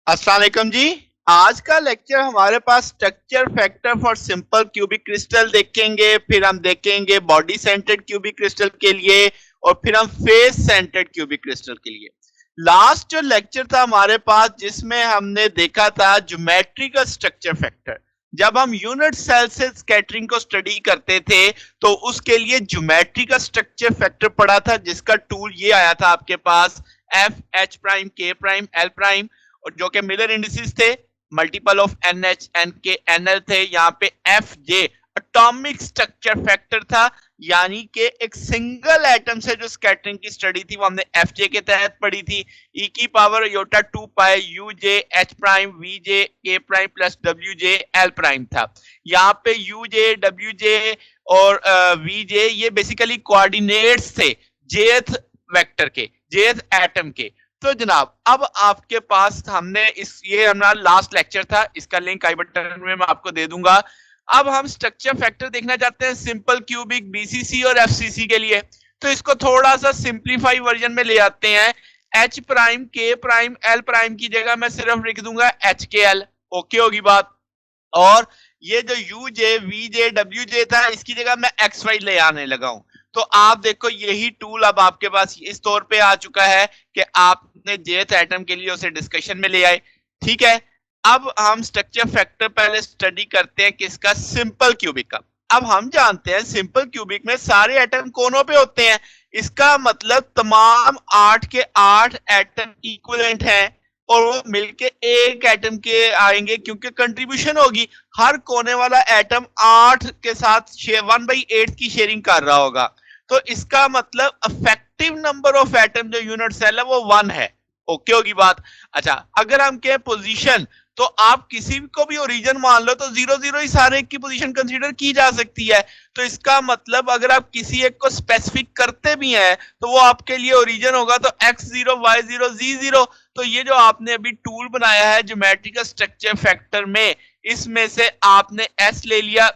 अस्सलाम वालेकुम जी। आज का लेक्चर हमारे पास structure factor for simple cubic crystal देखेंगे, फिर हम देखेंगे बॉडी सेंटर्ड क्यूबिक क्रिस्टल के लिए और फिर हम फेस सेंटर्ड क्यूबिक क्रिस्टल के लिए। लास्ट जो लेक्चर था हमारे पास जिसमें हमने देखा था ज्योमेट्रिकल स्ट्रक्चर फैक्टर। जब हम यूनिट सेल से स्कैटरिंग को स्टडी करते थे तो उसके लिए ज्योमेट्रिकल स्ट्रक्चर फैक्टर पढ़ा था, जिसका टूल ये आया था आपके पास F H prime K prime L prime, और जो कि मिलर इंडिसेस थे, multiple of N H N K N L थे। यहाँ पे F J atomic structure factor था, यानी कि एक सिंगल एटम से जो स्कैटरिंग की स्टडी थी वो हमने एफ जे के तहत पढ़ी थी। ई की power iota 2 pi U J H prime V J K prime plus W J L prime था। यहाँ पे यू जे डब्ल्यू जे और वी जे ये बेसिकली कोऑर्डिनेट्स थे जेथ वेक्टर के, जेथ एटम के। तो जनाब अब आपके पास हमने ये हमारा लास्ट लेक्चर था, इसका लिंक आई बटन में मैं आपको दे दूंगा। अब हम स्ट्रक्चर फैक्टर देखना चाहते हैं सिंपल क्यूबिक बीसीसी और एफसीसी के लिए। तो इसको थोड़ा सा सिंप्लीफाई वर्जन में ले आते हैं। H prime K prime L prime की जगह मैं सिर्फ लिख दूंगा एच के एल। ओके होगी बात। और ये जो U J V J W J था इसकी जगह मैं एक्स वाई ले आने लगा हूं। तो आप देखो यही टूल अब आपके पास इस तौर पे आ चुका है कि आपने जेथ एटम के लिए उसे डिस्कशन में ले आए। ठीक है, अब हम स्ट्रक्चर फैक्टर पहले स्टडी करते हैं किसका, सिंपल क्यूबिक का। अब हम जानते हैं सिंपल क्यूबिक में सारे एटम कोनों पे होते हैं। इसका मतलब तमाम 8 के 8 एटम इक्विवेलेंट हैं और वो मिलके एक एटम के आएंगे, क्योंकि कंट्रीब्यूशन होगी। हर कोने वाला एटम 8 के साथ 1/8 की शेयरिंग कर रहा होगा। तो इसका मतलब इफेक्टिव नंबर ऑफ एटम जो यूनिट सेल है वो 1 है। ओके होगी बात। अच्छा, अगर हम कहें पोजीशन, तो आप किसी को भी ओरिजिन मान लो तो 0 0 ही सारे की पोजीशन कंसीडर की जा सकती है। तो इसका मतलब अगर आप किसी एक को स्पेसिफिक करते भी हैं तो वो आपके लिए ओरिजिन होगा। तो x0 y0 z0। तो ये जो आपने अभी टूल बनाया है ज्योमेट्रिकल स्ट्रक्चर फैक्टर में, इसमें से आपने s ले लिया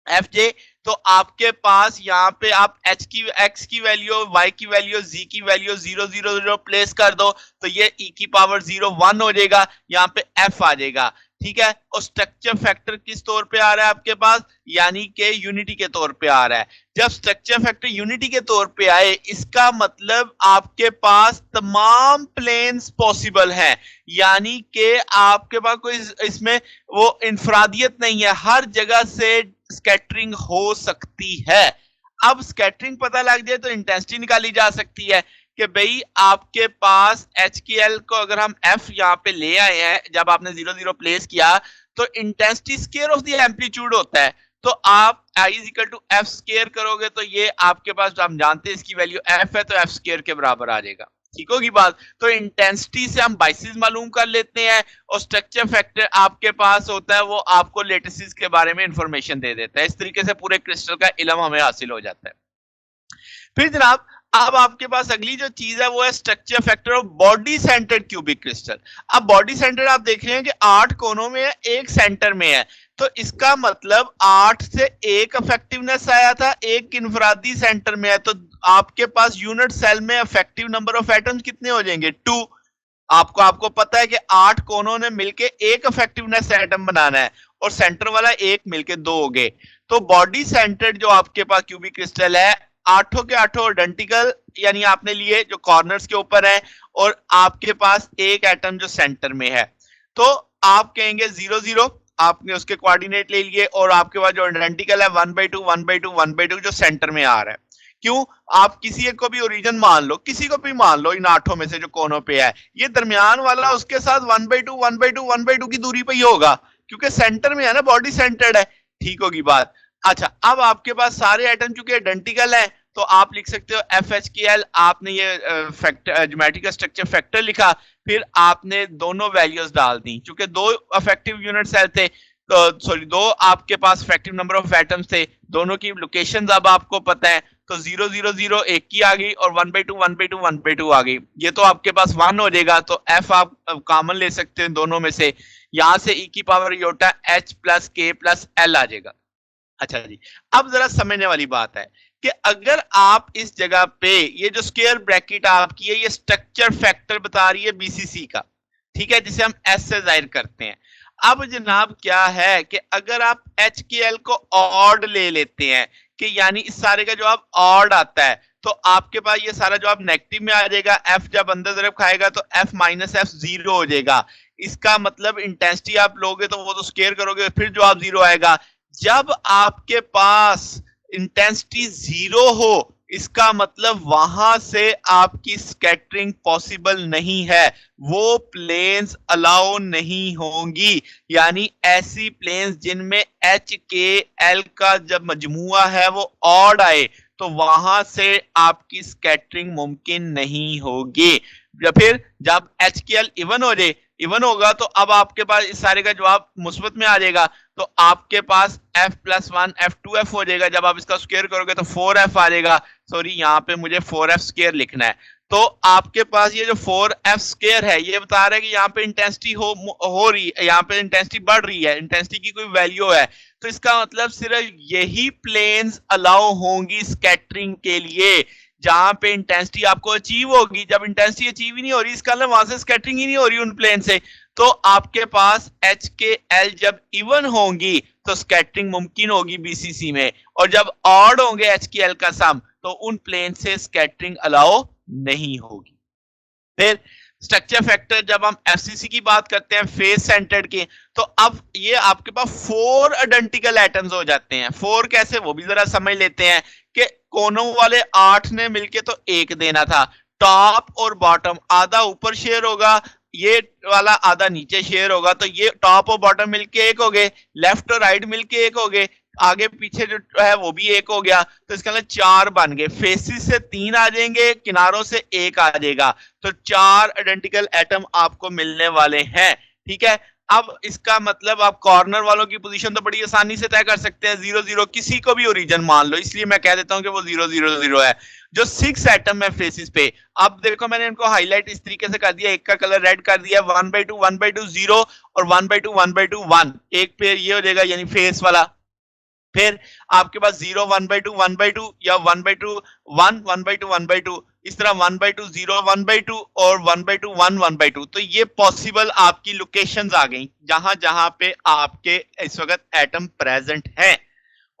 एफ जे, तो आपके पास यहाँ पे आप एच की एक्स की वैल्यू वाई की वैल्यू जी की वैल्यू 0 0 0 प्लेस कर दो तो ये ई की पावर 0 1 हो जाएगा। यहाँ पे एफ आ जाएगा। ठीक है, और स्ट्रक्चर फैक्टर किस तौर पे आ रहा है आपके पास, यानी कि यूनिटी के तौर पे आ रहा है। जब स्ट्रक्चर फैक्टर यूनिटी के तौर पे आए इसका मतलब आपके पास तमाम प्लेन्स पॉसिबल हैं, यानी कि आपके पास कोई इसमें वो इंफरादियत नहीं है, हर जगह से स्कैटरिंग हो सकती है। अब स्कैटरिंग पता लग जाए तो इंटेंसिटी निकाली जा सकती है कि भाई आपके पास एच के एल को अगर हम एफ यहाँ पे ले आए हैं, जब आपने 0 0 प्लेस किया तो intensity square of the amplitude होता है। तो आप I is equal to F square करोगे तो ये आपके पास, हम जानते हैं इसकी वैल्यू एफ है, तो एफ स्केयर के बराबर आ जाएगा। ठीक होगी बात। तो इंटेंसिटी से हम बाइसिस मालूम कर लेते हैं और स्ट्रक्चर फैक्टर आपके पास होता है, वो आपको लेटिसेस के बारे में इंफॉर्मेशन दे देता है। इस तरीके से पूरे क्रिस्टल का इल्म हमें हासिल हो जाता है। फिर जनाब अब आपके पास अगली जो चीज है वो है structure factor of body centred cubic crystal. अब बॉडी सेंटर आप देख रहे हैं कि 8 कोनों में है, एक सेंटर में है। तो इसका मतलब 8 से एक इफेक्टिवनेस आया था, एक इनफरादी सेंटर में है। तो आपके पास यूनिट सेल में इफेक्टिव नंबर ऑफ एटम्स कितने हो जाएंगे, 2। आपको पता है कि 8 कोनों ने मिलके एक इफेक्टिवनेस एटम बनाना है और सेंटर वाला एक मिलके 2 हो गए। तो बॉडी सेंटर्ड जो आपके पास क्यूबिक क्रिस्टल है, आठों के आठों आइडेंटिकल, यानी आपने लिए जो कॉर्नर्स के ऊपर है, और आपके पास एक एटम जो सेंटर में है। तो आप कहेंगे 0 0, आपने उसके कोऑर्डिनेट ले लिए, और आपके पास जो आइडेंटिकल है 1/2 1/2 1/2 जो सेंटर में आ रहा है। क्यों, आप किसी एक को भी ओरिजिन मान लो, किसी को भी मान लो इन आठों में से जो कोनों पे है, ये दरमियान वाला उसके साथ 1/2 1/2 1/2 की दूरी पे ही होगा, क्योंकि सेंटर में है ना, बॉडी सेंटर्ड है। ठीक होगी बात। अच्छा, अब आपके पास सारे एटम चूंकि आइडेंटिकल है तो आप लिख सकते हो एफ एच के एल। आपने ये ज्योमेट्रिकल स्ट्रक्चर फैक्टर लिखा, फिर आपने दोनों वैल्यूज डाल दी, क्योंकि दो इफेक्टिव यूनिट सेल थे, तो सॉरी दो आपके पास इफेक्टिव नंबर ऑफ एटम्स थे, दोनों की लोकेशंस अब आपको पता है। तो 0 0 0 एक की आ गई और 1/2 1/2 1/2 आ गई। ये तो आपके पास 1 हो जाएगा, तो एफ आप कॉमन ले सकते हैं दोनों में से। यहां से ई की पावर योटा एच प्लस के प्लस एल आ जाएगा। अच्छा जी, अब जरा समझने वाली बात है कि अगर आप इस जगह पे ये जो स्क्वायर ब्रैकेट आपकी है ये स्ट्रक्चर फैक्टर बता रही है बीसीसी का। ठीक है, जिसे हम एस से जाहिर करते हैं। अब जनाब क्या है कि अगर आप एच के एल को ऑड ले लेते हैं कि यानी इस सारे का जवाब ऑड आता है, तो आपके पास ये सारा जवाब नेगेटिव में आ जाएगा। एफ जब अंदर तरफ खाएगा तो एफ माइनस एफ जीरो हो जाएगा। इसका मतलब इंटेंसिटी आप लोगे तो वो तो स्केयर करोगे फिर जवाब जीरो आएगा। जब आपके पास इंटेंसिटी जीरो हो इसका मतलब वहां से आपकी स्कैटरिंग पॉसिबल नहीं है, वो प्लेन्स अलाउ नहीं होंगी। यानी ऐसी प्लेन्स जिनमें एच के एल का जब मजमुआ है वो ऑड आए तो वहां से आपकी स्कैटरिंग मुमकिन नहीं होगी। या फिर जब एच के एल इवन हो जाए, इवन होगा तो अब आपके पास इस सारे का जवाब मुस्बत में आ जाएगा, तो आपके पास f plus one F two F हो जाएगा। जब आप इसका स्क्वायर करोगे तो 4f आ जाएगा। सॉरी, यहाँ पे मुझे 4f स्क्वायर लिखना है। तो आपके पास ये जो 4f स्क्वायर है ये बता रहा है कि यहाँ पे इंटेंसिटी हो रही है, यहाँ पे इंटेंसिटी बढ़ रही है, इंटेंसिटी की कोई वैल्यू है। तो इसका मतलब सिर्फ यही प्लेन्स अलाउ होंगी स्कैटरिंग के लिए जहां पे इंटेंसिटी आपको अचीव होगी। जब इंटेंसिटी अचीव ही नहीं हो रही इसका मतलब वहां से स्कैटरिंग ही नहीं हो रही उन प्लेन से। तो आपके पास एच के एल जब इवन होंगी तो स्कैटरिंग मुमकिन होगी बीसीसी में, और जब ऑड होंगे एच के एल का सम तो उन प्लेन से स्कैटरिंग अलाउ नहीं होगी। फिर स्ट्रक्चर फैक्टर जब हम एफसीसी की बात करते हैं फेस सेंटर्ड की, तो अब ये आपके पास 4 आइडेंटिकल एटम्स हो जाते हैं। 4 कैसे वो भी जरा समझ लेते हैं कि कोनों वाले 8 ने मिलके तो 1 देना था। टॉप और बॉटम आधा ऊपर शेयर होगा, ये वाला आधा नीचे शेयर होगा, तो ये टॉप और बॉटम मिलके 1 हो गए, लेफ्ट और राइट मिलके 1 हो गए, आगे पीछे जो है वो भी 1 हो गया। तो इसका मतलब 4 बन गए। फेसिस से 3 आ जाएंगे, किनारों से 1 आ जाएगा, तो 4 आइडेंटिकल एटम आपको मिलने वाले हैं। ठीक है, अब इसका मतलब आप कॉर्नर वालों की पोजीशन तो बड़ी आसानी से तय कर सकते हैं। 0 0 किसी को भी ओरिजिन मान लो, इसलिए मैं कह देता हूं कि वो 0 0 0 है। जो 6 एटम है फेसिस पे, अब देखो मैंने इनको हाईलाइट इस तरीके से कर दिया, एक का कलर रेड कर दिया, 1/2 1/2 0 और 1/2 1/2 1, एक पे ये हो जाएगा यानी फेस वाला। फिर आपके पास 0 1/2 1/2 या 1/2 1 1/2 1/2, इस तरह 1/2 0 1/2 और 1/2 1 1/2। तो ये पॉसिबल आपकी लोकेशंस आ गई जहां जहां पे आपके इस वक्त एटम प्रेजेंट हैं।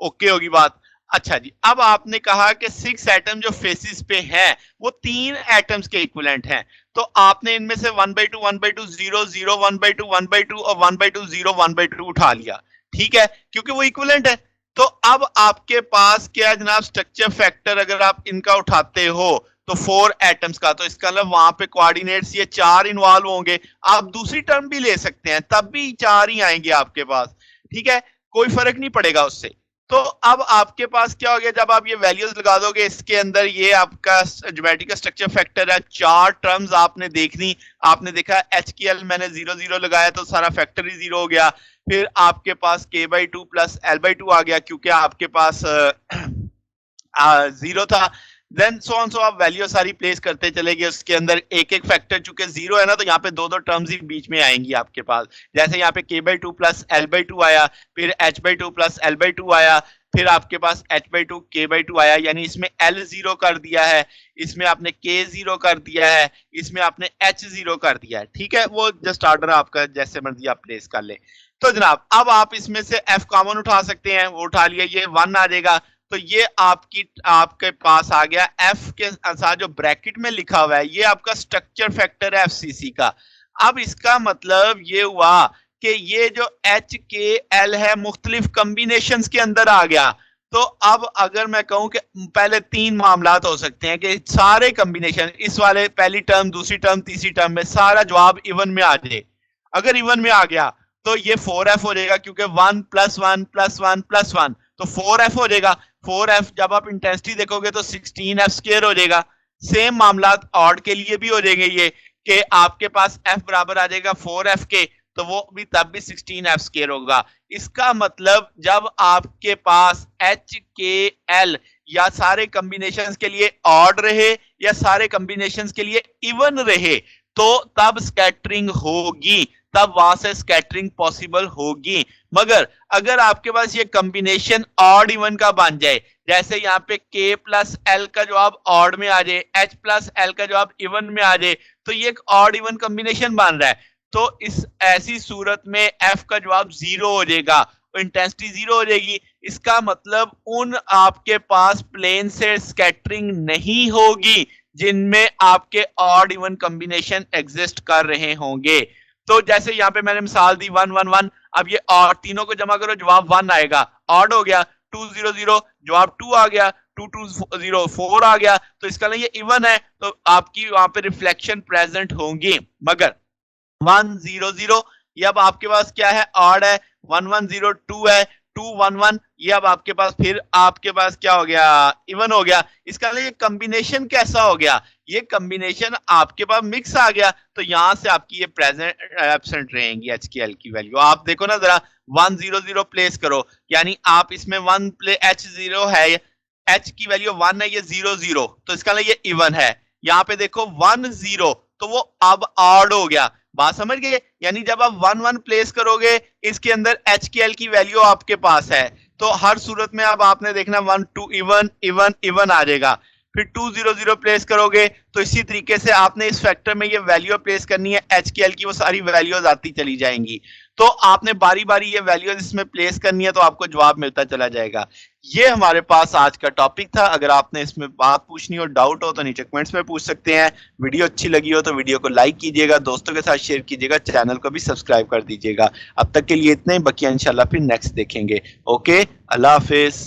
ओके होगी बात। अच्छा जी, अब आपने कहा कि 6 एटम जो फेसिस पे हैं वो 3 एटम्स के इक्विवेलेंट हैं, तो आपने इनमें से 1/2 1/2 0 0 1/2 1/2 और 1/2 0 1/2 उठा लिया। ठीक है, क्योंकि वो इक्विवेलेंट है। तो अब आपके पास क्या जनाब स्ट्रक्चर फैक्टर अगर आप इनका उठाते हो तो 4 एटम्स का, तो इसका मतलब वहां पे कोऑर्डिनेट्स ये 4 इन्वॉल्व होंगे। आप दूसरी टर्म भी ले सकते हैं, तब भी 4 ही आएंगे आपके पास। ठीक है, कोई फर्क नहीं पड़ेगा उससे। तो अब आपके पास क्या हो गया, जब आप ये वैल्यूज लगा दोगे इसके अंदर, ये आपका ज्योमेट्रिक स्ट्रक्चर फैक्टर है। 4 टर्म्स आपने देखनी, आपने देखा एच के एल मैंने 0 0 लगाया तो सारा फैक्टर ही 0 हो गया। फिर आपके पास k/2 प्लस l/2 आ गया क्योंकि आपके पास 0 था। देन सो ऑन, सो आप वैल्यू सारी प्लेस करते चले गए उसके अंदर, एक एक फैक्टर, चूंकि 0 है ना तो यहाँ पे 2 टर्म्स ही बीच में आएंगी आपके पास। जैसे यहाँ पे k/2 प्लस l/2 आया, फिर h/2 प्लस l/2 आया, फिर आपके पास h/2 k/2 आया, यानी इसमें l 0 कर दिया है, इसमें आपने k 0 कर दिया है, इसमें आपने h 0 कर दिया है। ठीक है, वो जस्ट ऑर्डर आपका जैसे मर्जी आप प्लेस कर ले। तो जनाब अब आप इसमें से f कॉमन उठा सकते हैं, वो उठा लिया, ये 1 आ जाएगा। तो ये आपके पास आ गया। f के साथ जो ब्रैकेट में लिखा हुआ है ये आपका स्ट्रक्चर फैक्टर है एफसीसी का। अब इसका मतलब ये हुआ कि ये जो एच के एल है मुख्तलिफ कॉम्बिनेशंस के अंदर आ गया। तो अब अगर मैं कहूं कि पहले 3 मामलात हो सकते हैं कि सारे कॉम्बिनेशन, इस वाले पहली टर्म दूसरी टर्म तीसरी टर्म में सारा जवाब इवन में आ जाए। अगर इवन में आ गया तो ये 4f हो जाएगा, क्योंकि 1 + 1 + 1 + 1 तो 4f हो जाएगा। 4f जब आप इंटेंसिटी देखोगे तो 16f स्क्वायर हो जाएगा। सेम मामला ऑड के लिए भी हो जाएंगे, ये कि आपके पास f बराबर आ जाएगा 4f के, तो वो भी तब भी 16f स्क्वायर होगा। इसका मतलब जब आपके पास h के l या सारे कॉम्बिनेशंस के लिए ऑड रहे या सारे कॉम्बिनेशंस के लिए इवन रहे तो तब स्कैटरिंग होगी, तब वहां से स्कैटरिंग पॉसिबल होगी। मगर अगर आपके पास ये कॉम्बिनेशन ऑड इवन का बन जाए, जैसे यहाँ पे k प्लस एल का जवाब ऑड में आ जाए, h प्लस एल का जवाब इवन में आ जाए, तो ये एक ऑड इवन कॉम्बिनेशन बन रहा है। तो इस ऐसी सूरत में एफ का जवाब 0 हो जाएगा, इंटेंसिटी 0 हो जाएगी। इसका मतलब उन आपके पास प्लेन से स्कैटरिंग नहीं होगी जिनमें आपके ऑड इवन कॉम्बिनेशन एग्जिस्ट कर रहे होंगे। तो जैसे यहाँ पे मैंने मिसाल दी 1 1 1, अब ये और तीनों को जमा करो, जवाब 1 आएगा, ऑड हो गया। 2 0 0, जवाब 2 आ गया। 2 2 0 4 आ गया। तो इसका ये इवन है, तो आपकी वहां पे रिफ्लेक्शन प्रेजेंट होंगी। मगर 1 0 0 ये अब आपके पास क्या है, ऑड है। 1 1 0 2 है। 2 1 1 ये अब आपके पास फिर आपके पास क्या हो गया, इवन हो गया। इसका ये कॉम्बिनेशन कैसा हो गया, ये कॉम्बिनेशन आपके पास मिक्स आ गया। तो यहां से आपकी ये प्रेजेंट एब्सेंट रहेंगी एच की एल की वैल्यू। आप देखो ना जरा, 1 0 0 प्लेस करो, यानी आप इसमें 1 प्ले एच 0 है, एच की वैल्यू 1 है, ये 0 0, तो इसका ये इवन है। यहाँ पे देखो 1 0, तो वो अब ऑड हो गया। बात समझ गए? यानी जब आप 1 1 प्लेस करोगे, इसके अंदर एच की एल की वैल्यू आपके पास है, तो हर सूरत में अब आपने देखना 1 2 इवन इवन इवन आ जाएगा। फिर 2 0 0 प्लेस करोगे, तो इसी तरीके से आपने इस फैक्टर में ये वैल्यू प्लेस करनी है, एच की एल की वो सारी वैल्यूज आती चली जाएंगी। तो आपने बारी बारी ये वैल्यूज इसमें प्लेस करनी है, तो आपको जवाब मिलता चला जाएगा। ये हमारे पास आज का टॉपिक था। अगर आपने इसमें बात पूछनी हो, डाउट हो, तो नीचे कमेंट्स में पूछ सकते हैं। वीडियो अच्छी लगी हो तो वीडियो को लाइक कीजिएगा, दोस्तों के साथ शेयर कीजिएगा, चैनल को भी सब्सक्राइब कर दीजिएगा। अब तक के लिए इतना ही, बकिया इंशाल्लाह फिर नेक्स्ट देखेंगे। ओके, अल्लाह हाफिज।